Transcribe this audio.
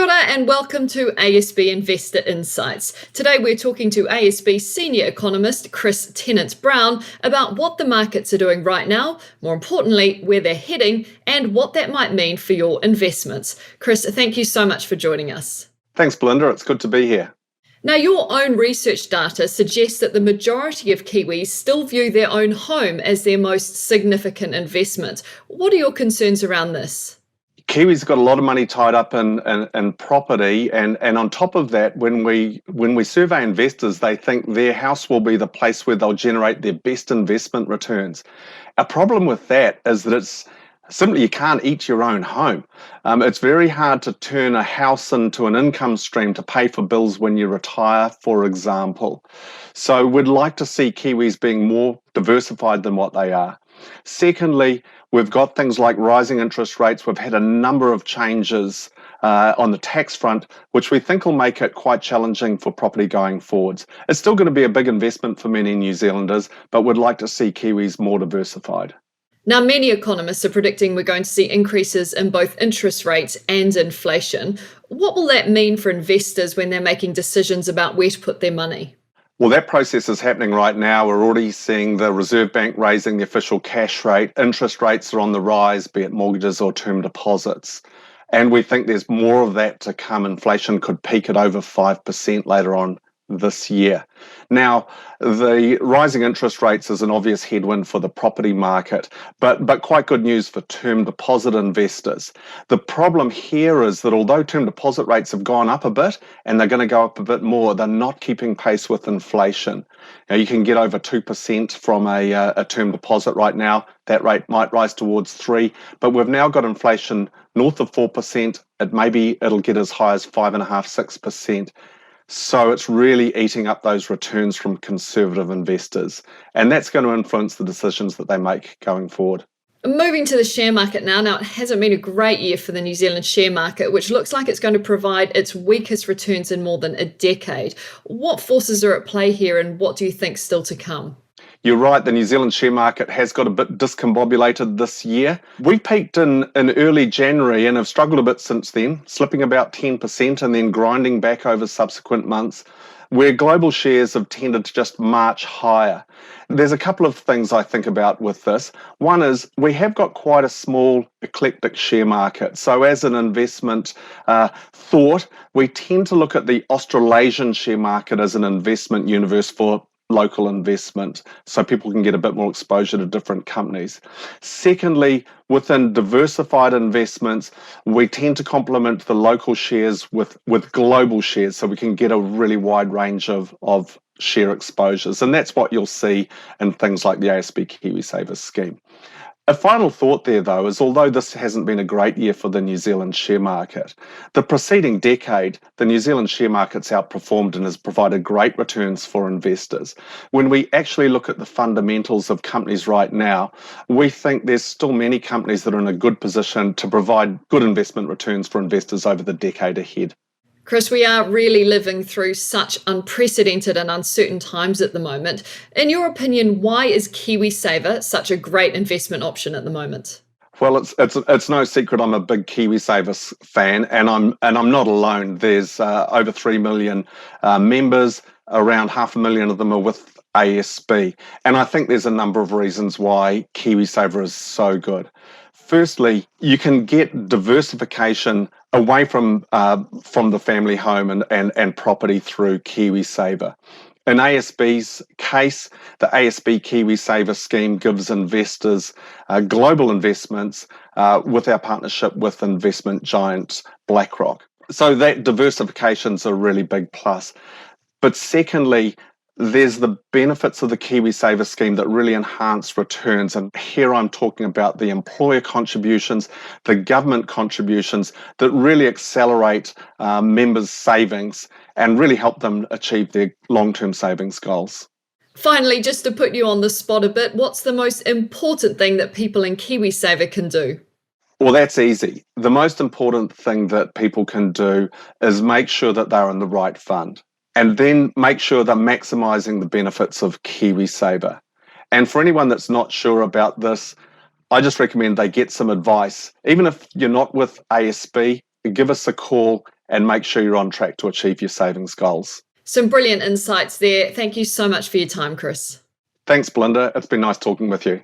Kia ora and welcome to ASB Investor Insights. Today we're talking to ASB Senior Economist Chris Tennent-Brown about what the markets are doing right now, more importantly, where they're heading and what that might mean for your investments. Chris, thank you so much for joining us. Thanks, Belinda. It's good to be here. Now, your own research data suggests that the majority of Kiwis still view their own home as their most significant investment. What are your concerns around this? Kiwis got a lot of money tied up in property, and on top of that, when we survey investors, they think their house will be the place where they'll generate their best investment returns. A problem with that is that it's simply you can't eat your own home. It's very hard to turn a house into an income stream to pay for bills when you retire, for example. So we'd like to see Kiwis being more diversified than what they are. Secondly, we've got things like rising interest rates. We've had a number of changes on the tax front, which we think will make it quite challenging for property going forwards. It's still going to be a big investment for many New Zealanders, but we'd like to see Kiwis more diversified. Now, many economists are predicting we're going to see increases in both interest rates and inflation. What will that mean for investors when they're making decisions about where to put their money? Well, that process is happening right now. We're already seeing the Reserve Bank raising the official cash rate. Interest rates are on the rise, be it mortgages or term deposits. And we think there's more of that to come. Inflation could peak at over 5% later on this year. Now, the rising interest rates is an obvious headwind for the property market, but quite good news for term deposit investors. The problem here is that although term deposit rates have gone up a bit, and they're going to go up a bit more, they're not keeping pace with inflation. Now, you can get over 2% from a term deposit right now. That rate might rise towards 3%, but we've now got inflation north of 4%. It'll get as high as 5.5%, 6%. So it's really eating up those returns from conservative investors. And that's going to influence the decisions that they make going forward. Moving to the share market now. Now, it hasn't been a great year for the New Zealand share market, which looks like it's going to provide its weakest returns in more than a decade. What forces are at play here and what do you think's still to come? You're right, the New Zealand share market has got a bit discombobulated this year. We peaked in early January and have struggled a bit since then, slipping about 10% and then grinding back over subsequent months, where global shares have tended to just march higher. There's a couple of things I think about with this. One is we have got quite a small, eclectic share market. So as an investment thought, we tend to look at the Australasian share market as an investment universe for local investment, so people can get a bit more exposure to different companies. Secondly, within diversified investments, we tend to complement the local shares with global shares, so we can get a really wide range of share exposures. And that's what you'll see in things like the ASB Kiwisaver scheme. A final thought there, though, is although this hasn't been a great year for the New Zealand share market, the preceding decade, the New Zealand share market's outperformed and has provided great returns for investors. When we actually look at the fundamentals of companies right now, we think there's still many companies that are in a good position to provide good investment returns for investors over the decade ahead. Chris, we are really living through such unprecedented and uncertain times at the moment. In your opinion, why is Kiwisaver such a great investment option at the moment? Well, it's no secret I'm a big Kiwisaver fan, and I'm not alone. There's over 3 million members. Around 500,000 of them are with ASB, and I think there's a number of reasons why Kiwisaver is so good. Firstly, you can get diversification away from the family home and property through Kiwisaver. In ASB's case, the ASB Kiwisaver scheme gives investors global investments with our partnership with investment giant BlackRock. So that diversification's a really big plus. But secondly, there's the benefits of the Kiwisaver scheme that really enhance returns. And here I'm talking about the employer contributions, the government contributions that really accelerate members' savings and really help them achieve their long-term savings goals. Finally, just to put you on the spot a bit, what's the most important thing that people in Kiwisaver can do? Well, that's easy. The most important thing that people can do is make sure that they're in the right fund, and then make sure they're maximising the benefits of Kiwisaver. And for anyone that's not sure about this, I just recommend they get some advice. Even if you're not with ASB, give us a call and make sure you're on track to achieve your savings goals. Some brilliant insights there. Thank you so much for your time, Chris. Thanks, Belinda. It's been nice talking with you.